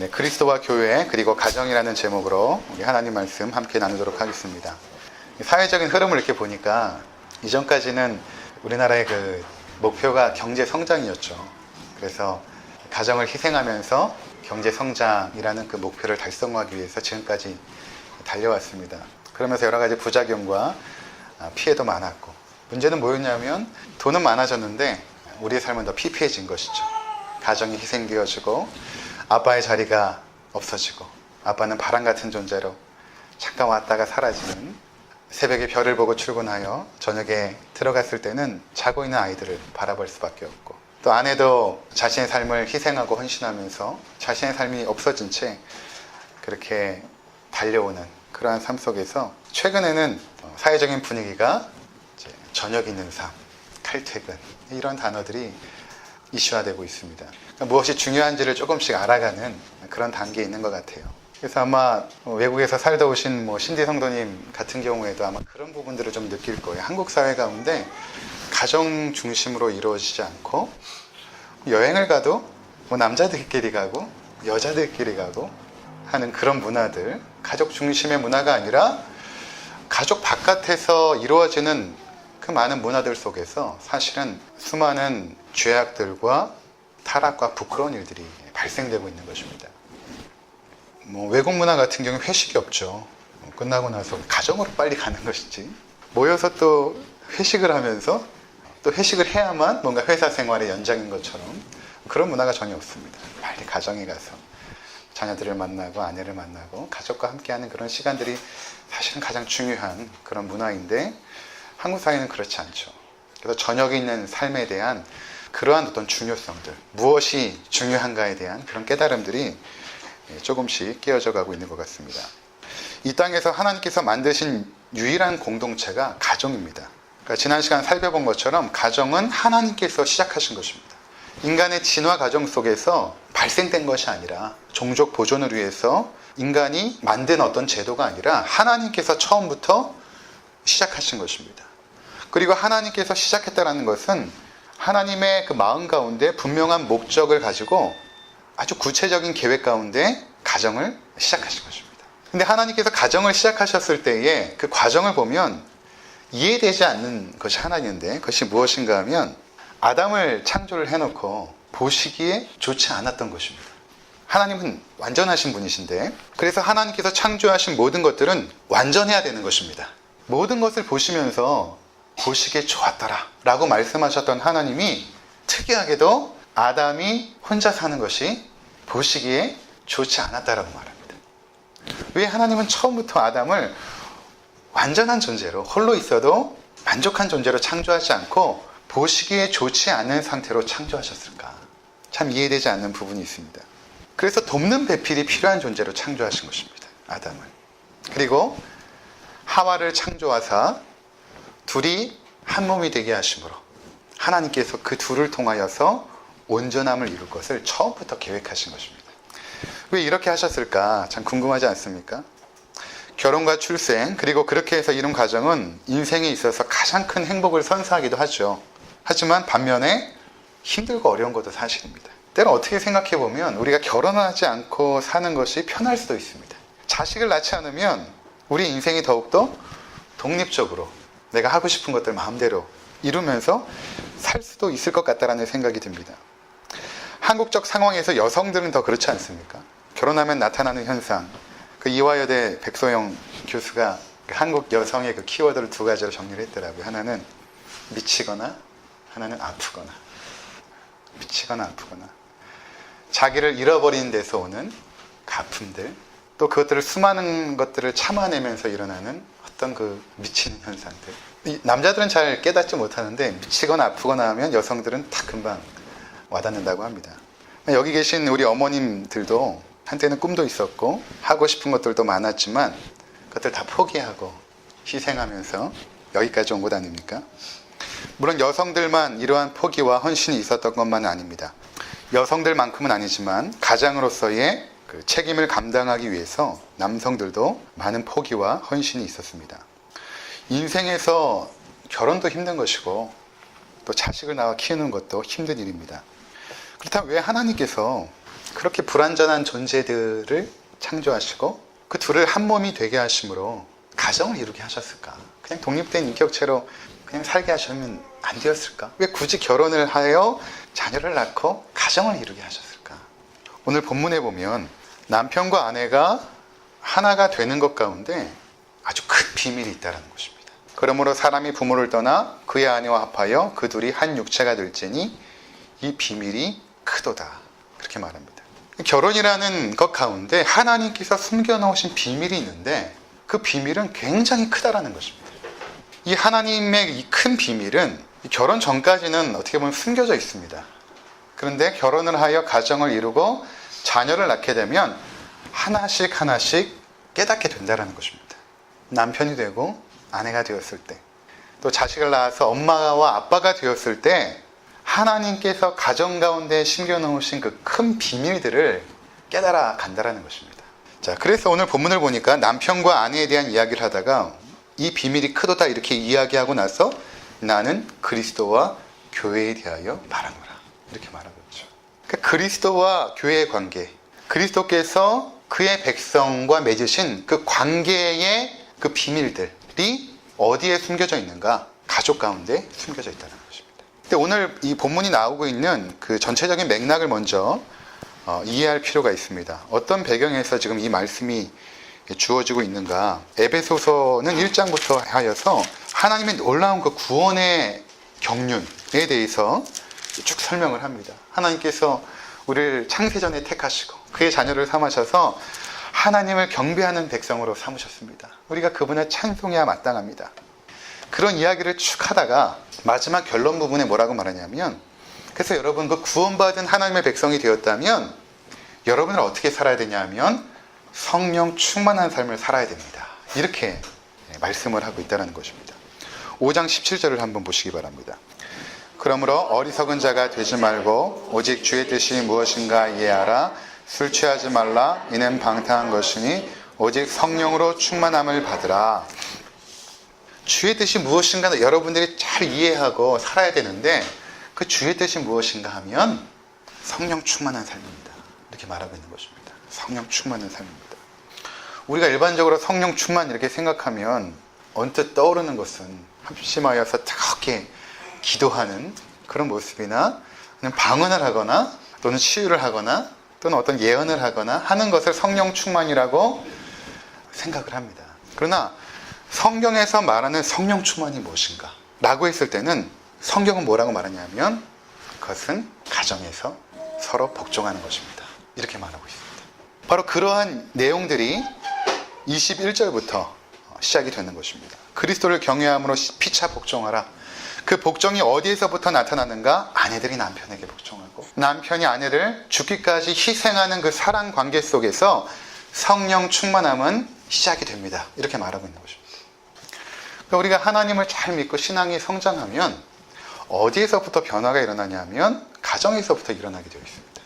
네, 그리스도와 교회 그리고 가정이라는 제목으로 우리 하나님 말씀 함께 나누도록 하겠습니다. 사회적인 흐름을 이렇게 보니까 이전까지는 우리나라의 그 목표가 경제 성장이었죠. 그래서 가정을 희생하면서 경제 성장이라는 그 목표를 달성하기 위해서 지금까지 달려왔습니다. 그러면서 여러 가지 부작용과 피해도 많았고, 문제는 뭐였냐면 돈은 많아졌는데 우리의 삶은 더 피폐해진 것이죠. 가정이 희생되어지고 아빠의 자리가 없어지고, 아빠는 바람 같은 존재로 잠깐 왔다가 사라지는, 새벽에 별을 보고 출근하여 저녁에 들어갔을 때는 자고 있는 아이들을 바라볼 수밖에 없고, 또 아내도 자신의 삶을 희생하고 헌신하면서 자신의 삶이 없어진 채 그렇게 달려오는 그러한 삶 속에서 최근에는 사회적인 분위기가 이제 저녁 있는 삶, 칼퇴근, 이런 단어들이 이슈화되고 있습니다. 그러니까 무엇이 중요한지를 조금씩 알아가는 그런 단계에 있는 것 같아요. 그래서 아마 외국에서 살다 오신 신디 성도님 같은 경우에도 아마 그런 부분들을 좀 느낄 거예요. 한국 사회 가운데 가정 중심으로 이루어지지 않고, 여행을 가도 남자들끼리 가고 여자들끼리 가고 하는 그런 문화들, 가족 중심의 문화가 아니라 가족 바깥에서 이루어지는 그 많은 문화들 속에서 사실은 수많은 죄악들과 타락과 부끄러운 일들이 발생되고 있는 것입니다. 외국 문화 같은 경우는 회식이 없죠. 끝나고 나서 가정으로 빨리 가는 것이지, 모여서 또 회식을 하면서 또 회식을 해야만 뭔가 회사 생활의 연장인 것처럼 그런 문화가 전혀 없습니다. 빨리 가정에 가서 자녀들을 만나고 아내를 만나고 가족과 함께하는 그런 시간들이 사실은 가장 중요한 그런 문화인데, 한국 사회는 그렇지 않죠. 그래서 저녁에 있는 삶에 대한 그러한 어떤 중요성들, 무엇이 중요한가에 대한 그런 깨달음들이 조금씩 깨어져 가고 있는 것 같습니다. 이 땅에서 하나님께서 만드신 유일한 공동체가 가정입니다. 그러니까 지난 시간 살펴본 것처럼 가정은 하나님께서 시작하신 것입니다. 인간의 진화 과정 속에서 발생된 것이 아니라, 종족 보존을 위해서 인간이 만든 어떤 제도가 아니라 하나님께서 처음부터 시작하신 것입니다. 그리고 하나님께서 시작했다는 것은 하나님의 그 마음 가운데 분명한 목적을 가지고 아주 구체적인 계획 가운데 가정을 시작하신 것입니다. 근데 하나님께서 가정을 시작하셨을 때에 그 과정을 보면 이해되지 않는 것이 하나 있는데, 그것이 무엇인가 하면 아담을 창조를 해놓고 보시기에 좋지 않았던 것입니다. 하나님은 완전하신 분이신데, 그래서 하나님께서 창조하신 모든 것들은 완전해야 되는 것입니다. 모든 것을 보시면서 보시기에 좋았더라 라고 말씀하셨던 하나님이 특이하게도 아담이 혼자 사는 것이 보시기에 좋지 않았다라고 말합니다. 왜 하나님은 처음부터 아담을 완전한 존재로, 홀로 있어도 만족한 존재로 창조하지 않고 보시기에 좋지 않은 상태로 창조하셨을까? 참 이해되지 않는 부분이 있습니다. 그래서 돕는 배필이 필요한 존재로 창조하신 것입니다, 아담을. 그리고 하와를 창조하사 둘이 한 몸이 되게 하심으로 하나님께서 그 둘을 통하여서 온전함을 이룰 것을 처음부터 계획하신 것입니다. 왜 이렇게 하셨을까? 참 궁금하지 않습니까? 결혼과 출생, 그리고 그렇게 해서 이룬 가정은 인생에 있어서 가장 큰 행복을 선사하기도 하죠. 하지만 반면에 힘들고 어려운 것도 사실입니다. 때로 어떻게 생각해 보면 우리가 결혼하지 않고 사는 것이 편할 수도 있습니다. 자식을 낳지 않으면 우리 인생이 더욱더 독립적으로 내가 하고 싶은 것들 마음대로 이루면서 살 수도 있을 것 같다라는 생각이 듭니다. 한국적 상황에서 여성들은 더 그렇지 않습니까? 결혼하면 나타나는 현상, 그 이화여대 백소영 교수가 한국 여성의 그 키워드를 두 가지로 정리를 했더라고요. 하나는 미치거나, 하나는 아프거나. 미치거나 아프거나. 자기를 잃어버리는 데서 오는 아픔들, 또 그것들을 수많은 것들을 참아내면서 일어나는 어떤 그 미치는 현상들. 남자들은 잘 깨닫지 못하는데 미치거나 아프거나 하면 여성들은 딱 금방 와닿는다고 합니다. 여기 계신 우리 어머님들도 한때는 꿈도 있었고 하고 싶은 것들도 많았지만 그것들 다 포기하고 희생하면서 여기까지 온 것 아닙니까? 물론 여성들만 이러한 포기와 헌신이 있었던 것만은 아닙니다. 여성들만큼은 아니지만 가장으로서의 그 책임을 감당하기 위해서 남성들도 많은 포기와 헌신이 있었습니다. 인생에서 결혼도 힘든 것이고 또 자식을 낳아 키우는 것도 힘든 일입니다. 그렇다면 왜 하나님께서 그렇게 불완전한 존재들을 창조하시고 그 둘을 한 몸이 되게 하심으로 가정을 이루게 하셨을까? 그냥 독립된 인격체로 그냥 살게 하시면 안 되었을까? 왜 굳이 결혼을 하여 자녀를 낳고 가정을 이루게 하셨을까? 오늘 본문에 보면 남편과 아내가 하나가 되는 것 가운데 아주 큰 비밀이 있다는 것입니다. 그러므로 사람이 부모를 떠나 그의 아내와 합하여 그 둘이 한 육체가 될지니 이 비밀이 크도다. 그렇게 말합니다. 결혼이라는 것 가운데 하나님께서 숨겨놓으신 비밀이 있는데 그 비밀은 굉장히 크다라는 것입니다. 이 하나님의 이 큰 비밀은 결혼 전까지는 어떻게 보면 숨겨져 있습니다. 그런데 결혼을 하여 가정을 이루고 자녀를 낳게 되면 하나씩 깨닫게 된다는 것입니다. 남편이 되고 아내가 되었을 때, 또 자식을 낳아서 엄마와 아빠가 되었을 때 하나님께서 가정 가운데 심겨놓으신 그 큰 비밀들을 깨달아 간다는 것입니다. 자, 그래서 오늘 본문을 보니까 남편과 아내에 대한 이야기를 하다가 이 비밀이 크도다 이렇게 이야기하고 나서 나는 그리스도와 교회에 대하여 말하노라 이렇게 말하고 있죠. 그러니까 그리스도와 교회의 관계, 그리스도께서 그의 백성과 맺으신 그 관계의 그 비밀들이 어디에 숨겨져 있는가? 가족 가운데 숨겨져 있다는 것입니다. 근데 오늘 이 본문이 나오고 있는 그 전체적인 맥락을 먼저 이해할 필요가 있습니다. 어떤 배경에서 지금 이 말씀이 주어지고 있는가? 에베소서는 1장부터 하여서 하나님의 놀라운 그 구원의 경륜에 대해서 쭉 설명을 합니다. 하나님께서 우리를 창세전에 택하시고 그의 자녀를 삼으셔서 하나님을 경배하는 백성으로 삼으셨습니다. 우리가 그분을 찬송해야 마땅합니다. 그런 이야기를 쭉 하다가 마지막 결론 부분에 뭐라고 말하냐면, 그래서 여러분 그 구원받은 하나님의 백성이 되었다면 여러분은 어떻게 살아야 되냐면 성령 충만한 삶을 살아야 됩니다. 이렇게 말씀을 하고 있다는 것입니다. 5장 17절을 한번 보시기 바랍니다. 그러므로 어리석은 자가 되지 말고 오직 주의 뜻이 무엇인가 이해하라. 술 취하지 말라. 이는 방탕한 것이니 오직 성령으로 충만함을 받으라. 주의 뜻이 무엇인가 여러분들이 잘 이해하고 살아야 되는데, 그 주의 뜻이 무엇인가 하면 성령 충만한 삶입니다. 이렇게 말하고 있는 것입니다. 성령 충만한 삶입니다. 우리가 일반적으로 성령 충만 이렇게 생각하면 언뜻 떠오르는 것은 합심하여서 그렇게 기도하는 그런 모습이나 방언을 하거나 또는 치유를 하거나 또는 어떤 예언을 하거나 하는 것을 성령 충만이라고 생각을 합니다. 그러나 성경에서 말하는 성령 충만이 무엇인가? 라고 했을 때는 성경은 뭐라고 말하냐면 그것은 가정에서 서로 복종하는 것입니다. 이렇게 말하고 있습니다. 바로 그러한 내용들이 21절부터 시작이 되는 것입니다. 그리스도를 경외함으로 피차 복종하라. 그 복종이 어디에서부터 나타나는가? 아내들이 남편에게 복종하고 남편이 아내를 죽기까지 희생하는 그 사랑 관계 속에서 성령 충만함은 시작이 됩니다. 이렇게 말하고 있는 것입니다. 그러니까 우리가 하나님을 잘 믿고 신앙이 성장하면 어디에서부터 변화가 일어나냐면 가정에서부터 일어나게 되어 있습니다.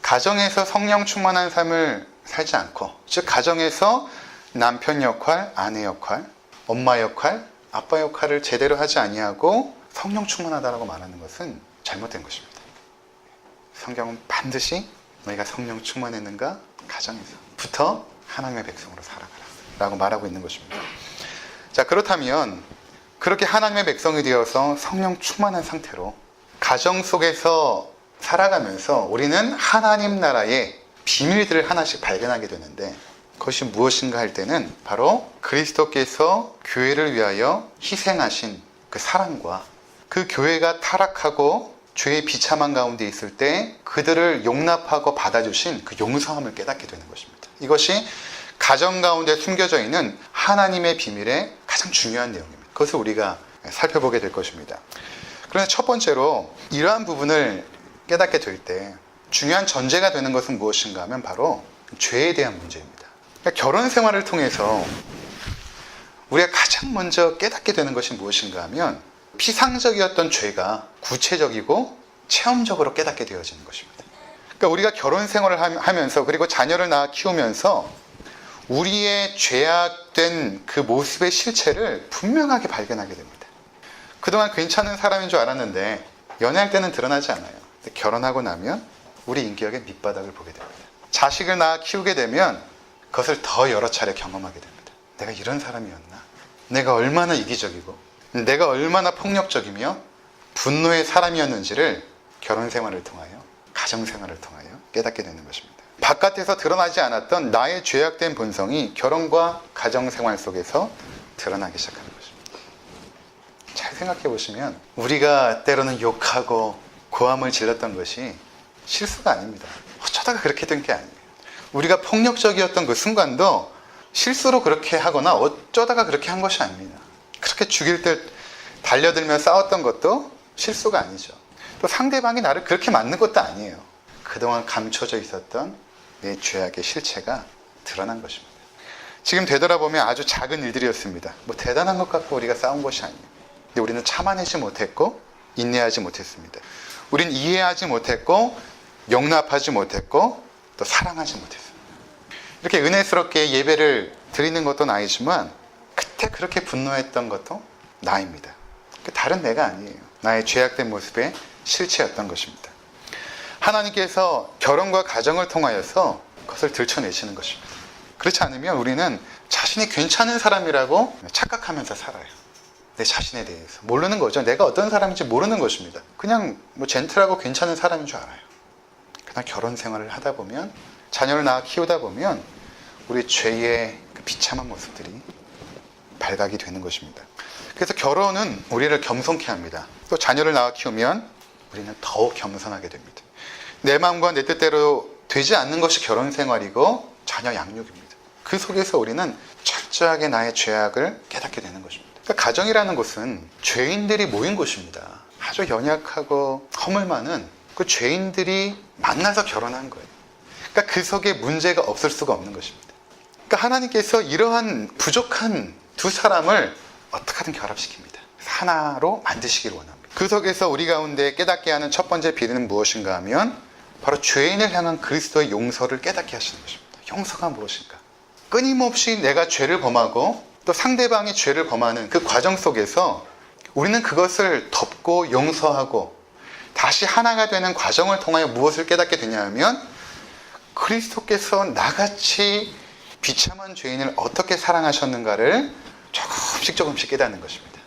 가정에서 성령 충만한 삶을 살지 않고, 즉 가정에서 남편 역할, 아내 역할, 엄마 역할, 아빠 역할을 제대로 하지 아니하고 성령 충만하다라고 말하는 것은 잘못된 것입니다. 성경은 반드시 너희가 성령 충만했는가? 가정에서부터 하나님의 백성으로 살아가라 라고 말하고 있는 것입니다. 자, 그렇다면 그렇게 하나님의 백성이 되어서 성령 충만한 상태로 가정 속에서 살아가면서 우리는 하나님 나라의 비밀들을 하나씩 발견하게 되는데, 그것이 무엇인가 할 때는 바로 그리스도께서 교회를 위하여 희생하신 그 사랑과 그 교회가 타락하고 죄의 비참한 가운데 있을 때 그들을 용납하고 받아주신 그 용서함을 깨닫게 되는 것입니다. 이것이 가정 가운데 숨겨져 있는 하나님의 비밀의 가장 중요한 내용입니다. 그것을 우리가 살펴보게 될 것입니다. 그런데 첫 번째로 이러한 부분을 깨닫게 될 때 중요한 전제가 되는 것은 무엇인가 하면 바로 죄에 대한 문제입니다. 그러니까 결혼 생활을 통해서 우리가 가장 먼저 깨닫게 되는 것이 무엇인가 하면 피상적이었던 죄가 구체적이고 체험적으로 깨닫게 되어지는 것입니다. 그러니까 우리가 결혼 생활을 하면서 그리고 자녀를 낳아 키우면서 우리의 죄악된 그 모습의 실체를 분명하게 발견하게 됩니다. 그동안 괜찮은 사람인 줄 알았는데 연애할 때는 드러나지 않아요. 근데 결혼하고 나면 우리 인격의 밑바닥을 보게 됩니다. 자식을 낳아 키우게 되면 그것을 더 여러 차례 경험하게 됩니다. 내가 이런 사람이었나? 내가 얼마나 이기적이고 내가 얼마나 폭력적이며 분노의 사람이었는지를 결혼 생활을 통하여, 가정 생활을 통하여 깨닫게 되는 것입니다. 바깥에서 드러나지 않았던 나의 죄악된 본성이 결혼과 가정 생활 속에서 드러나기 시작하는 것입니다. 잘 생각해 보시면 우리가 때로는 욕하고 고함을 질렀던 것이 실수가 아닙니다. 어쩌다가 그렇게 된 게 아니에요. 우리가 폭력적이었던 그 순간도 실수로 그렇게 하거나 어쩌다가 그렇게 한 것이 아닙니다. 그렇게 죽일 듯 달려들며 싸웠던 것도 실수가 아니죠. 또 상대방이 나를 그렇게 맞는 것도 아니에요. 그동안 감춰져 있었던 내 죄악의 실체가 드러난 것입니다. 지금 되돌아보면 아주 작은 일들이었습니다. 뭐 대단한 것 같고 우리가 싸운 것이 아니에요. 근데 우리는 참아내지 못했고 인내하지 못했습니다. 우린 이해하지 못했고 용납하지 못했고 또 사랑하지 못했습니다. 이렇게 은혜스럽게 예배를 드리는 것도 나이지만 그때 그렇게 분노했던 것도 나입니다. 다른 내가 아니에요. 나의 죄악된 모습의 실체였던 것입니다. 하나님께서 결혼과 가정을 통하여서 그것을 들춰내시는 것입니다. 그렇지 않으면 우리는 자신이 괜찮은 사람이라고 착각하면서 살아요. 내 자신에 대해서 모르는 거죠. 내가 어떤 사람인지 모르는 것입니다. 그냥 뭐 젠틀하고 괜찮은 사람인 줄 알아요. 그러나 결혼 생활을 하다 보면, 자녀를 낳아 키우다 보면 우리 죄의 그 비참한 모습들이 발각이 되는 것입니다. 그래서 결혼은 우리를 겸손케 합니다. 또 자녀를 낳아 키우면 우리는 더욱 겸손하게 됩니다. 내 마음과 내 뜻대로 되지 않는 것이 결혼 생활이고 자녀 양육입니다. 그 속에서 우리는 철저하게 나의 죄악을 깨닫게 되는 것입니다. 그러니까 가정이라는 곳은 죄인들이 모인 곳입니다. 아주 연약하고 허물 많은 그 죄인들이 만나서 결혼한 거예요. 그러니까 그 속에 문제가 없을 수가 없는 것입니다. 그러니까 하나님께서 이러한 부족한 두 사람을 어떻게든 결합시킵니다. 하나로 만드시기를 원합니다. 그 속에서 우리 가운데 깨닫게 하는 첫 번째 비밀은 무엇인가 하면 바로 죄인을 향한 그리스도의 용서를 깨닫게 하시는 것입니다. 용서가 무엇인가? 끊임없이 내가 죄를 범하고 또 상대방이 죄를 범하는 그 과정 속에서 우리는 그것을 덮고 용서하고 다시 하나가 되는 과정을 통하여 무엇을 깨닫게 되냐 하면 그리스도께서 나같이 비참한 죄인을 어떻게 사랑하셨는가를 조금씩 깨닫는 것입니다.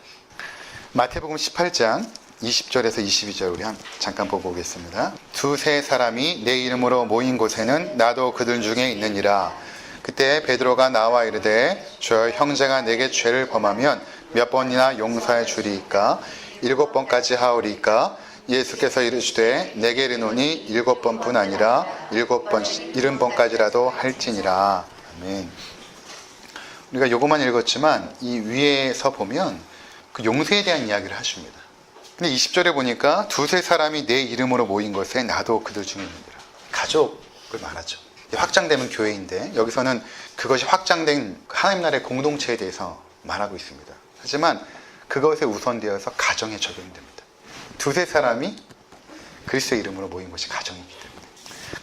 마태복음 18장 20절에서 22절 우리 잠깐 보고 오겠습니다. 두세 사람이 내 이름으로 모인 곳에는 나도 그들 중에 있느니라. 그때 베드로가 나와 이르되 주여, 형제가 내게 죄를 범하면 몇 번이나 용서해 주리이까? 7번까지 하오리이까? 예수께서 이르시되 내게 이르노니 7번뿐 아니라 70번까지라도 할지니라. 아멘. 우리가 요것만 읽었지만 이 위에서 보면 그 용서에 대한 이야기를 하십니다. 근데 20절에 보니까 두세 사람이 내 이름으로 모인 것에 나도 그들 중에 있느니라. 가족을 말하죠. 확장되면 교회인데 여기서는 그것이 확장된 하나님 나라의 공동체에 대해서 말하고 있습니다. 하지만 그것에 우선되어서 가정에 적용됩니다. 두세 사람이 그리스도의 이름으로 모인 것이 가정이기 때문에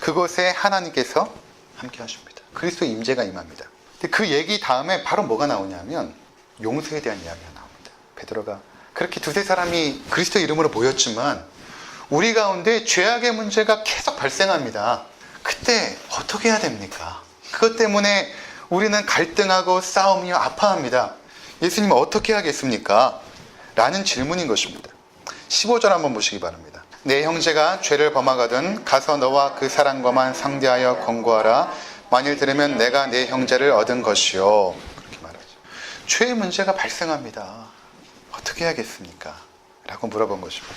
그것에 하나님께서 함께 하십니다. 그리스도의 임재가 임합니다. 근데 그 얘기 다음에 바로 뭐가 나오냐면 용서에 대한 이야기가 나옵니다. 베드로가 그렇게 두세 사람이 그리스도의 이름으로 모였지만 우리 가운데 죄악의 문제가 계속 발생합니다. 그때 어떻게 해야 됩니까? 그것 때문에 우리는 갈등하고 싸우며 아파합니다. 예수님은 어떻게 하겠습니까? 라는 질문인 것입니다. 15절 한번 보시기 바랍니다. 내 형제가 죄를 범하거든 가서 너와 그 사람과만 상대하여 권고하라. 만일 들으면 내가 내 형제를 얻은 것이요. 그렇게 말하죠. 죄의 문제가 발생합니다. 어떻게 해야겠습니까? 라고 물어본 것입니다.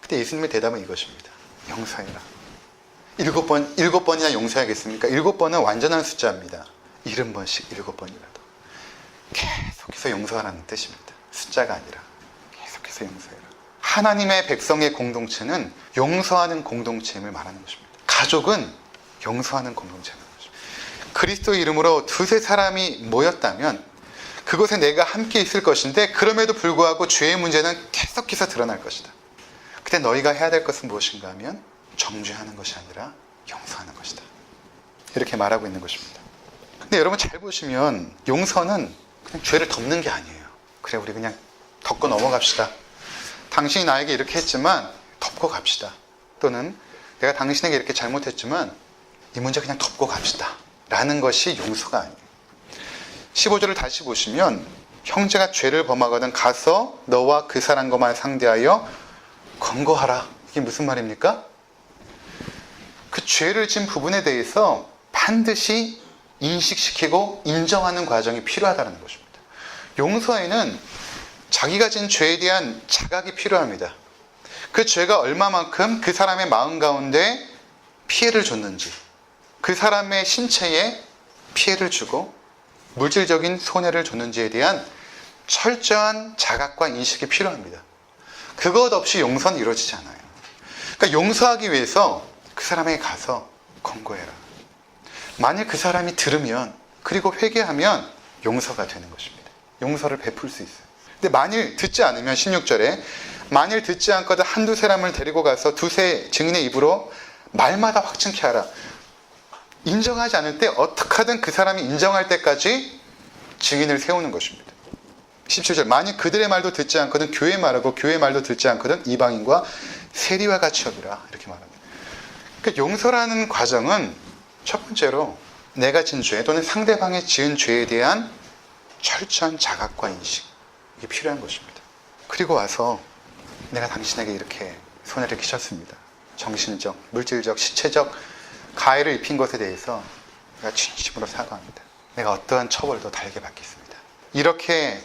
그때 예수님의 대답은 이것입니다. 용서해라. 7번이나 용서하겠습니까? 7번은 완전한 숫자입니다. 70번씩 7번이라도 계속해서 용서하라는 뜻입니다. 숫자가 아니라 계속해서 용서해라. 하나님의 백성의 공동체는 용서하는 공동체임을 말하는 것입니다. 가족은 용서하는 공동체입니다. 그리스도의 이름으로 두세 사람이 모였다면 그곳에 내가 함께 있을 것인데 그럼에도 불구하고 죄의 문제는 계속해서 드러날 것이다. 그때 너희가 해야 될 것은 무엇인가 하면 정죄하는 것이 아니라 용서하는 것이다. 이렇게 말하고 있는 것입니다. 근데 여러분 잘 보시면 용서는 그냥 죄를 덮는 게 아니에요. 그래 우리 그냥 덮고 넘어갑시다. 당신이 나에게 이렇게 했지만 덮고 갑시다. 또는 내가 당신에게 이렇게 잘못했지만 이 문제 그냥 덮고 갑시다 라는 것이 용서가 아니에요. 15절을 다시 보시면 형제가 죄를 범하거든 가서 너와 그 사람과만 상대하여 권고하라. 이게 무슨 말입니까? 그 죄를 지은 부분에 대해서 반드시 인식시키고 인정하는 과정이 필요하다는 것입니다. 용서에는 자기가 지은 죄에 대한 자각이 필요합니다. 그 죄가 얼마만큼 그 사람의 마음 가운데 피해를 줬는지, 그 사람의 신체에 피해를 주고 물질적인 손해를 줬는지에 대한 철저한 자각과 인식이 필요합니다. 그것 없이 용서는 이루어지지 않아요. 그러니까 용서하기 위해서 그 사람에게 가서 권고해라. 만일 그 사람이 들으면 그리고 회개하면 용서가 되는 것입니다. 용서를 베풀 수 있어요. 근데 만일 듣지 않으면 16절에 만일 듣지 않거든 한두 사람을 데리고 가서 두세 증인의 입으로 말마다 확증케 하라. 인정하지 않을 때 어떻게 하든 그 사람이 인정할 때까지 증인을 세우는 것입니다. 17절 만일 그들의 말도 듣지 않거든 교회 말하고 교회 말도 듣지 않거든 이방인과 세리와 같이 여기라. 이렇게 말합니다. 그러니까 용서라는 과정은 첫 번째로 내가 지은 죄 또는 상대방이 지은 죄에 대한 철저한 자각과 인식, 이게 필요한 것입니다. 그리고 와서 내가 당신에게 이렇게 손해를 끼쳤습니다. 정신적, 물질적, 신체적 가해를 입힌 것에 대해서 내가 진심으로 사과합니다. 내가 어떠한 처벌도 달게 받겠습니다. 이렇게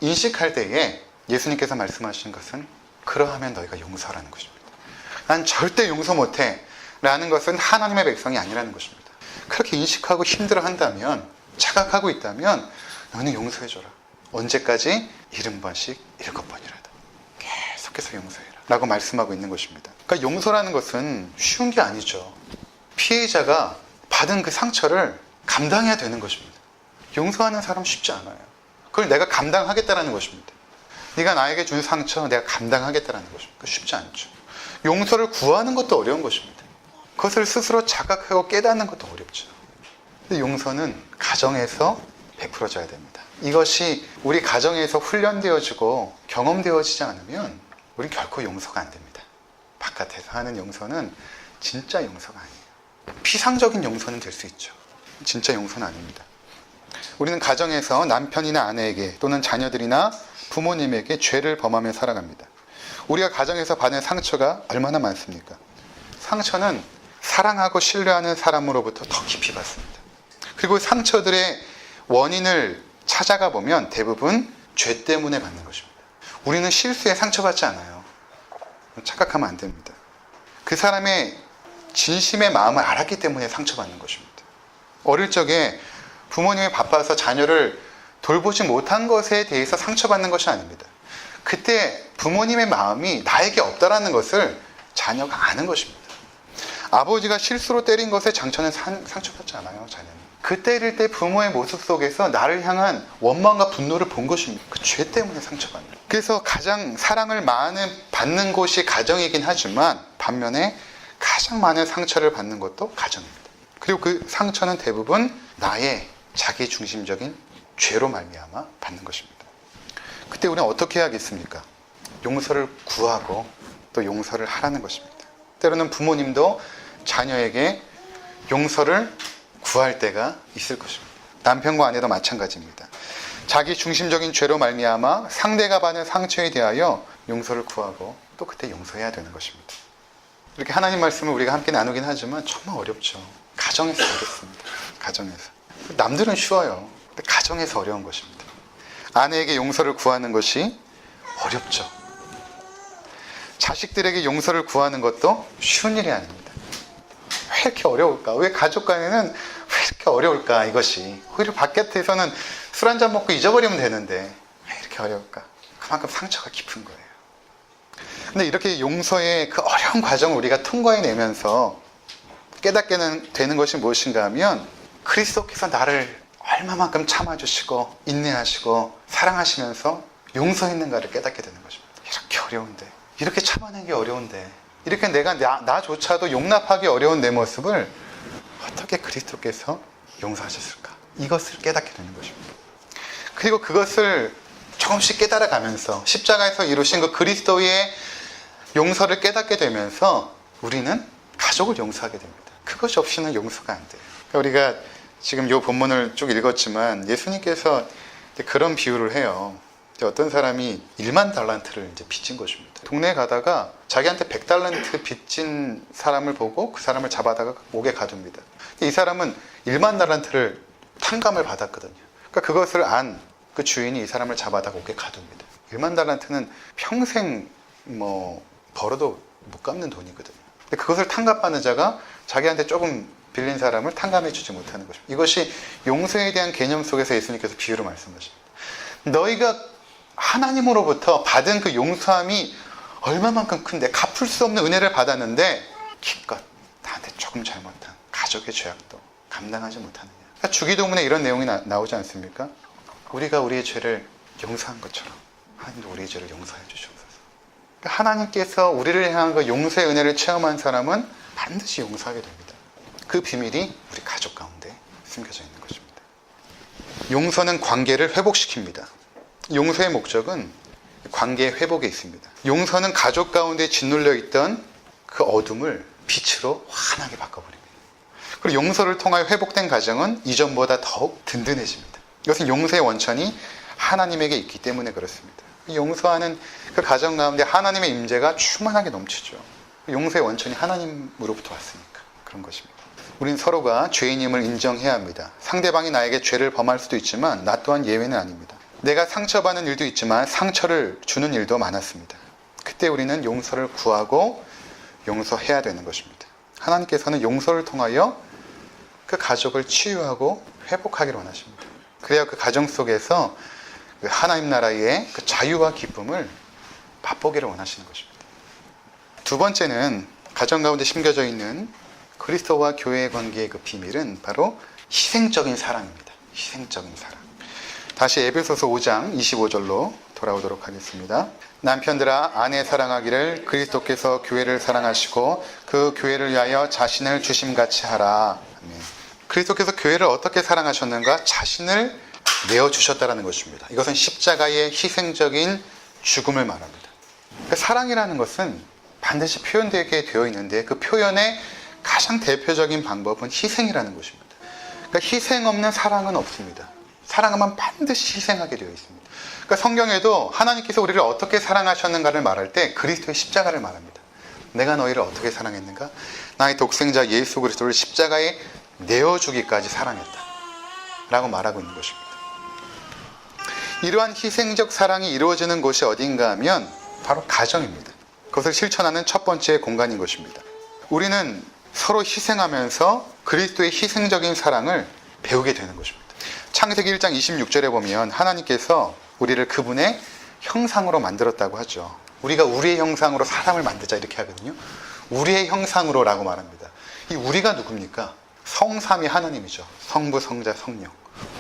인식할 때에 예수님께서 말씀하신 것은 그러하면 너희가 용서하라는 것입니다. 난 절대 용서 못해 라는 것은 하나님의 백성이 아니라는 것입니다. 그렇게 인식하고 힘들어한다면, 자각하고 있다면 너는 용서해줘라. 언제까지? 70번씩 7번이라도 계속해서 용서해라 라고 말씀하고 있는 것입니다. 그러니까 용서라는 것은 쉬운 게 아니죠. 피해자가 받은 그 상처를 감당해야 되는 것입니다. 용서하는 사람 쉽지 않아요. 그걸 내가 감당하겠다라는 것입니다. 네가 나에게 준 상처 내가 감당하겠다라는 것입니다. 쉽지 않죠. 용서를 구하는 것도 어려운 것입니다. 그것을 스스로 자각하고 깨닫는 것도 어렵죠. 근데 용서는 가정에서 베풀어져야 됩니다. 이것이 우리 가정에서 훈련되어지고 경험되어지지 않으면 우린 결코 용서가 안 됩니다. 바깥에서 하는 용서는 진짜 용서가 아니에요. 피상적인 용서는 될 수 있죠. 진짜 용서는 아닙니다. 우리는 가정에서 남편이나 아내에게 또는 자녀들이나 부모님에게 죄를 범하며 살아갑니다. 우리가 가정에서 받는 상처가 얼마나 많습니까? 상처는 사랑하고 신뢰하는 사람으로부터 더 깊이 받습니다. 그리고 상처들의 원인을 찾아가 보면 대부분 죄 때문에 받는 것입니다. 우리는 실수에 상처받지 않아요. 착각하면 안 됩니다. 그 사람의 진심의 마음을 알았기 때문에 상처받는 것입니다. 어릴 적에 부모님이 바빠서 자녀를 돌보지 못한 것에 대해서 상처받는 것이 아닙니다. 그때 부모님의 마음이 나에게 없다라는 것을 자녀가 아는 것입니다. 아버지가 실수로 때린 것에 장처는 상처받지 않아요. 자녀는. 그 때릴 때 부모의 모습 속에서 나를 향한 원망과 분노를 본 것입니다. 그 죄 때문에 상처받는. 그래서 가장 사랑을 받는 곳이 가정이긴 하지만 반면에 가장 많은 상처를 받는 것도 가정입니다. 그리고 그 상처는 대부분 나의 자기중심적인 죄로 말미암아 받는 것입니다. 그때 우리는 어떻게 해야겠습니까? 용서를 구하고 또 용서를 하라는 것입니다. 때로는 부모님도 자녀에게 용서를 구할 때가 있을 것입니다. 남편과 아내도 마찬가지입니다. 자기 중심적인 죄로 말미암아 상대가 받는 상처에 대하여 용서를 구하고 또 그때 용서해야 되는 것입니다. 이렇게 하나님 말씀을 우리가 함께 나누긴 하지만 정말 어렵죠. 가정에서 어렵습니다. 가정에서. 남들은 쉬워요. 근데 가정에서 어려운 것입니다. 아내에게 용서를 구하는 것이 어렵죠. 자식들에게 용서를 구하는 것도 쉬운 일이 아닙니다. 왜 이렇게 어려울까? 왜 가족 간에는 왜 이렇게 어려울까? 이것이. 오히려 바깥에서는 술 한잔 먹고 잊어버리면 되는데 왜 이렇게 어려울까? 그만큼 상처가 깊은 거예요. 근데 이렇게 용서의 그 어려운 과정을 우리가 통과해내면서 깨닫게 되는 것이 무엇인가 하면 그리스도께서 나를 얼마만큼 참아주시고 인내하시고 사랑하시면서 용서했는가를 깨닫게 되는 것입니다. 이렇게 어려운데, 이렇게 참아내기 어려운데, 이렇게 내가 나조차도 용납하기 어려운 내 모습을 어떻게 그리스도께서 용서하셨을까? 이것을 깨닫게 되는 것입니다. 그리고 그것을 조금씩 깨달아가면서 십자가에서 이루신 그 그리스도의 용서를 깨닫게 되면서 우리는 가족을 용서하게 됩니다. 그것이 없이는 용서가 안 돼요. 그러니까 우리가 지금 이 본문을 쭉 읽었지만 예수님께서 그런 비유를 해요. 어떤 사람이 1만 달란트를 이제 빚진 것입니다. 동네에 가다가 자기한테 100달란트 빚진 사람을 보고 그 사람을 잡아다가 옥에 가둡니다. 이 사람은 1만 달란트를 탕감을 받았거든요. 그러니까 그것을 안 그 주인이 이 사람을 잡아다가 옥에 가둡니다. 1만 달란트는 평생 벌어도 못 갚는 돈이거든요. 근데 그것을 탕감받는 자가 자기한테 조금 빌린 사람을 탕감해 주지 못하는 것입니다. 이것이 용서에 대한 개념 속에서 예수님께서 비유로 말씀하십니다. 너희가 하나님으로부터 받은 그 용서함이 얼마만큼 큰데 갚을 수 없는 은혜를 받았는데 기껏 나한테 조금 잘못한 가족의 죄악도 감당하지 못하느냐. 그러니까 주기도문에 이런 내용이 나오지 않습니까? 우리가 우리의 죄를 용서한 것처럼 하나님도 우리의 죄를 용서해 주시옵소서. 그러니까 하나님께서 우리를 향한 그 용서의 은혜를 체험한 사람은 반드시 용서하게 됩니다. 그 비밀이 우리 가족 가운데 숨겨져 있는 것입니다. 용서는 관계를 회복시킵니다. 용서의 목적은 관계의 회복에 있습니다. 용서는 가족 가운데 짓눌려 있던 그 어둠을 빛으로 환하게 바꿔버립니다. 그리고 용서를 통하여 회복된 가정은 이전보다 더욱 든든해집니다. 이것은 용서의 원천이 하나님에게 있기 때문에 그렇습니다. 용서하는 그 가정 가운데 하나님의 임재가 충만하게 넘치죠. 용서의 원천이 하나님으로부터 왔으니까 그런 것입니다. 우린 서로가 죄인임을 인정해야 합니다. 상대방이 나에게 죄를 범할 수도 있지만 나 또한 예외는 아닙니다. 내가 상처받는 일도 있지만 상처를 주는 일도 많았습니다. 그때 우리는 용서를 구하고 용서해야 되는 것입니다. 하나님께서는 용서를 통하여 그 가족을 치유하고 회복하기를 원하십니다. 그래야 그 가정 속에서 그 하나님 나라의 그 자유와 기쁨을 맛보기를 원하시는 것입니다. 두 번째는 가정 가운데 심겨져 있는 그리스도와 교회의 관계의 그 비밀은 바로 희생적인 사랑입니다. 희생적인 사랑. 다시 에베소서 5장 25절로 돌아오도록 하겠습니다. 남편들아 아내 사랑하기를 그리스도께서 교회를 사랑하시고 그 교회를 위하여 자신을 주심같이 하라. 아멘. 그리스도께서 교회를 어떻게 사랑하셨는가? 자신을 내어주셨다는 것입니다. 이것은 십자가의 희생적인 죽음을 말합니다. 사랑이라는 것은 반드시 표현되게 되어 있는데 그 표현의 가장 대표적인 방법은 희생이라는 것입니다. 그러니까 희생 없는 사랑은 없습니다. 사랑하면 반드시 희생하게 되어 있습니다. 그러니까 성경에도 하나님께서 우리를 어떻게 사랑하셨는가를 말할 때 그리스도의 십자가를 말합니다. 내가 너희를 어떻게 사랑했는가? 나의 독생자 예수 그리스도를 십자가에 내어주기까지 사랑했다 라고 말하고 있는 것입니다. 이러한 희생적 사랑이 이루어지는 곳이 어딘가 하면 바로 가정입니다. 그것을 실천하는 첫 번째 공간인 것입니다. 우리는 서로 희생하면서 그리스도의 희생적인 사랑을 배우게 되는 것입니다. 창세기 1장 26절에 보면 하나님께서 우리를 그분의 형상으로 만들었다고 하죠. 우리가 우리의 형상으로 사람을 만들자 이렇게 하거든요. 우리의 형상으로 라고 말합니다. 이 우리가 누굽니까? 성삼위 하나님이죠. 성부, 성자, 성령.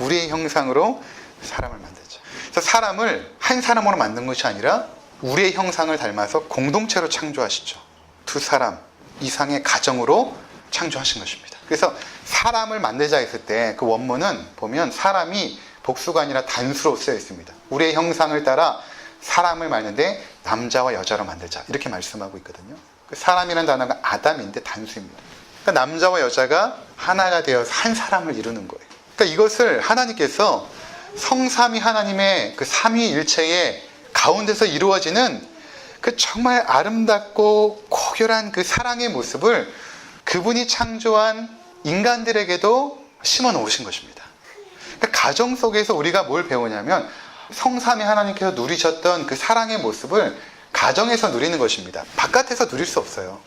우리의 형상으로 사람을 만들자. 그래서 사람을 한 사람으로 만든 것이 아니라 우리의 형상을 닮아서 공동체로 창조하시죠. 두 사람 이상의 가정으로 창조하신 것입니다. 그래서 사람을 만들자 했을 때 그 원문은 보면 사람이 복수가 아니라 단수로 쓰여 있습니다. 우리의 형상을 따라 사람을 만드는데 남자와 여자로 만들자 이렇게 말씀하고 있거든요. 그 사람이라는 단어가 아담인데 단수입니다. 그러니까 남자와 여자가 하나가 되어서 한 사람을 이루는 거예요. 그러니까 이것을 하나님께서 성삼위 하나님의 그 삼위일체의 가운데서 이루어지는 그 정말 아름답고 고결한 그 사랑의 모습을 그분이 창조한 인간들에게도 심어 놓으신 것입니다. 그러니까 가정 속에서 우리가 뭘 배우냐면 성삼위 하나님께서 누리셨던 그 사랑의 모습을 가정에서 누리는 것입니다. 바깥에서 누릴 수 없어요.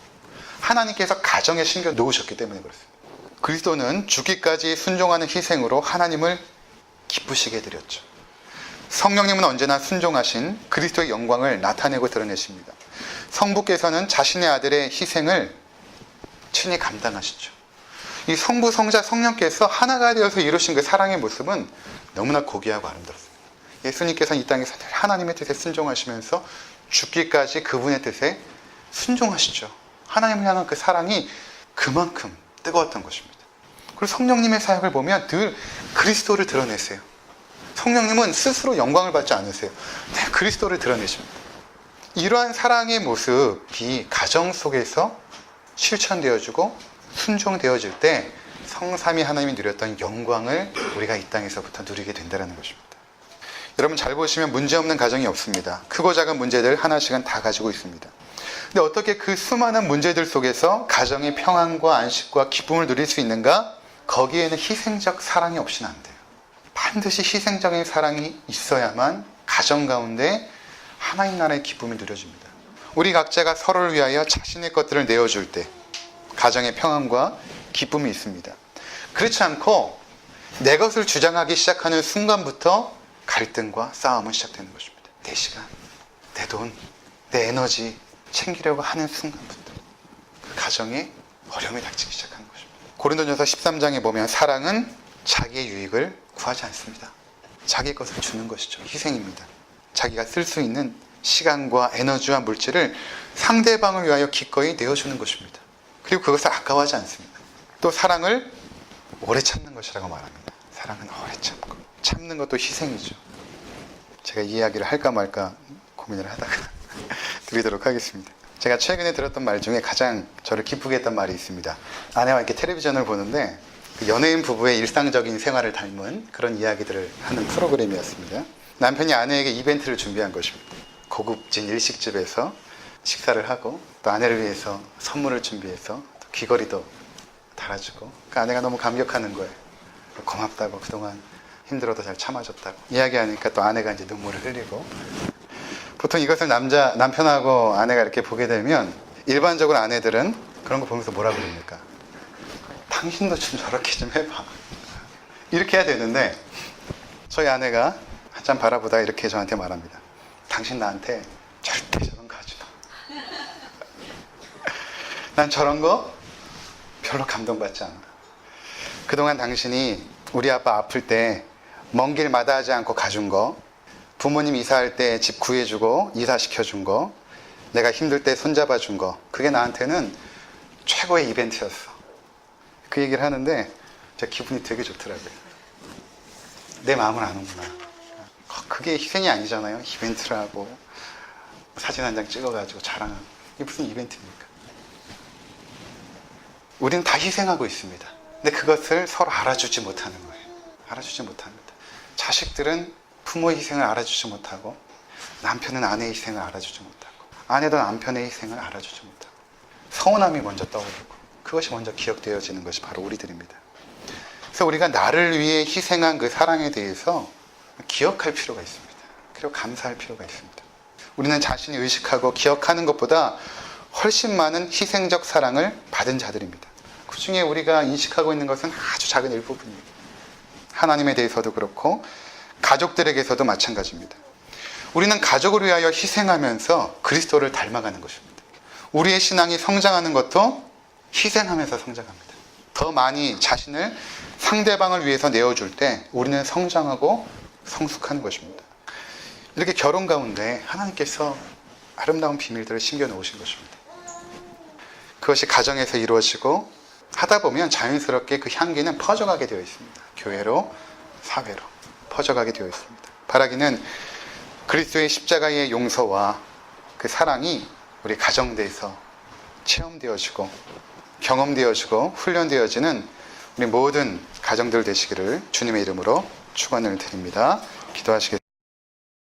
하나님께서 가정에 심겨 놓으셨기 때문에 그렇습니다. 그리스도는 죽기까지 순종하는 희생으로 하나님을 기쁘시게 해드렸죠. 성령님은 언제나 순종하신 그리스도의 영광을 나타내고 드러내십니다. 성부께서는 자신의 아들의 희생을 친히 감당하시죠. 이 성부, 성자, 성령께서 하나가 되어서 이루신 그 사랑의 모습은 너무나 고귀하고 아름답습니다. 예수님께서는 이 땅에서 하나님의 뜻에 순종하시면서 죽기까지 그분의 뜻에 순종하시죠. 하나님을 향한 그 사랑이 그만큼 뜨거웠던 것입니다. 그리고 성령님의 사역을 보면 늘 그리스도를 드러내세요. 성령님은 스스로 영광을 받지 않으세요. 늘 그리스도를 드러내십니다. 이러한 사랑의 모습이 가정 속에서 실천되어지고 순종되어질 때 성삼위 하나님이 누렸던 영광을 우리가 이 땅에서부터 누리게 된다는 것입니다. 여러분 잘 보시면 문제없는 가정이 없습니다. 크고 작은 문제들 하나씩은 다 가지고 있습니다. 근데 어떻게 그 수많은 문제들 속에서 가정의 평안과 안식과 기쁨을 누릴 수 있는가? 거기에는 희생적 사랑이 없이는 안 돼요. 반드시 희생적인 사랑이 있어야만 가정 가운데 하나님 나라의 기쁨이 누려집니다. 우리 각자가 서로를 위하여 자신의 것들을 내어줄 때 가정의 평안과 기쁨이 있습니다. 그렇지 않고 내 것을 주장하기 시작하는 순간부터 갈등과 싸움은 시작되는 것입니다. 내 시간, 내 돈, 내 에너지 챙기려고 하는 순간부터 그 가정에 어려움이 닥치기 시작하는 것입니다. 고린도전서 13장에 보면 사랑은 자기의 유익을 구하지 않습니다. 자기 것을 주는 것이죠. 희생입니다. 자기가 쓸 수 있는 시간과 에너지와 물질을 상대방을 위하여 기꺼이 내어주는 것입니다. 그리고 그것을 아까워하지 않습니다. 또 사랑을 오래 참는 것이라고 말합니다. 사랑은 오래 참고, 참는 것도 희생이죠. 제가 이 이야기를 할까 말까 고민을 하다가 드리도록 하겠습니다. 제가 최근에 들었던 말 중에 가장 저를 기쁘게 했던 말이 있습니다. 아내와 이렇게 텔레비전을 보는데 그 연예인 부부의 일상적인 생활을 닮은 그런 이야기들을 하는 프로그램이었습니다. 남편이 아내에게 이벤트를 준비한 것입니다. 고급진 일식집에서 식사를 하고 또 아내를 위해서 선물을 준비해서 또 귀걸이도 달아주고 그 아내가 너무 감격하는 거예요. 고맙다고, 그동안 힘들어도 잘 참아줬다고 이야기하니까 또 아내가 이제 눈물을 흘리고, 보통 이것을 남편하고 아내가 이렇게 보게 되면 일반적으로 아내들은 그런 거 보면서 뭐라 그럽니까? 당신도 좀 저렇게 좀 해봐. 이렇게 해야 되는데 저희 아내가 한참 바라보다가 이렇게 저한테 말합니다. 당신 나한테 절대 저런 거 하지 마. 난 저런 거 별로 감동받지 않아. 그동안 당신이 우리 아빠 아플 때 먼 길 마다하지 않고 가준 거, 부모님 이사할 때 집 구해주고 이사시켜준 거, 내가 힘들 때 손잡아준 거, 그게 나한테는 최고의 이벤트였어. 그 얘기를 하는데 제 기분이 되게 좋더라고요. 내 마음을 아는구나. 그게 희생이 아니잖아요. 이벤트를 하고 사진 한 장 찍어가지고 자랑하고. 이게 무슨 이벤트입니까? 우리는 다 희생하고 있습니다. 근데 그것을 서로 알아주지 못하는 거예요. 알아주지 못합니다. 자식들은 부모의 희생을 알아주지 못하고, 남편은 아내의 희생을 알아주지 못하고, 아내도 남편의 희생을 알아주지 못하고, 서운함이 먼저 떠오르고, 그것이 먼저 기억되어지는 것이 바로 우리들입니다. 그래서 우리가 나를 위해 희생한 그 사랑에 대해서 기억할 필요가 있습니다. 그리고 감사할 필요가 있습니다. 우리는 자신이 의식하고 기억하는 것보다 훨씬 많은 희생적 사랑을 받은 자들입니다. 그 중에 우리가 인식하고 있는 것은 아주 작은 일부분입니다. 하나님에 대해서도 그렇고 가족들에게서도 마찬가지입니다. 우리는 가족을 위하여 희생하면서 그리스도를 닮아가는 것입니다. 우리의 신앙이 성장하는 것도 희생하면서 성장합니다. 더 많이 자신을 상대방을 위해서 내어줄 때 우리는 성장하고 성숙하는 것입니다. 이렇게 결혼 가운데 하나님께서 아름다운 비밀들을 심겨놓으신 것입니다. 그것이 가정에서 이루어지고 하다 보면 자연스럽게 그 향기는 퍼져가게 되어 있습니다. 교회로, 사회로 퍼져가게 되어 있습니다. 바라기는 그리스도의 십자가의 용서와 그 사랑이 우리 가정대에서 체험되어지고 경험되어지고 훈련되어지는 우리 모든 가정들 되시기를 주님의 이름으로 축원을 드립니다. 기도하시겠습니다.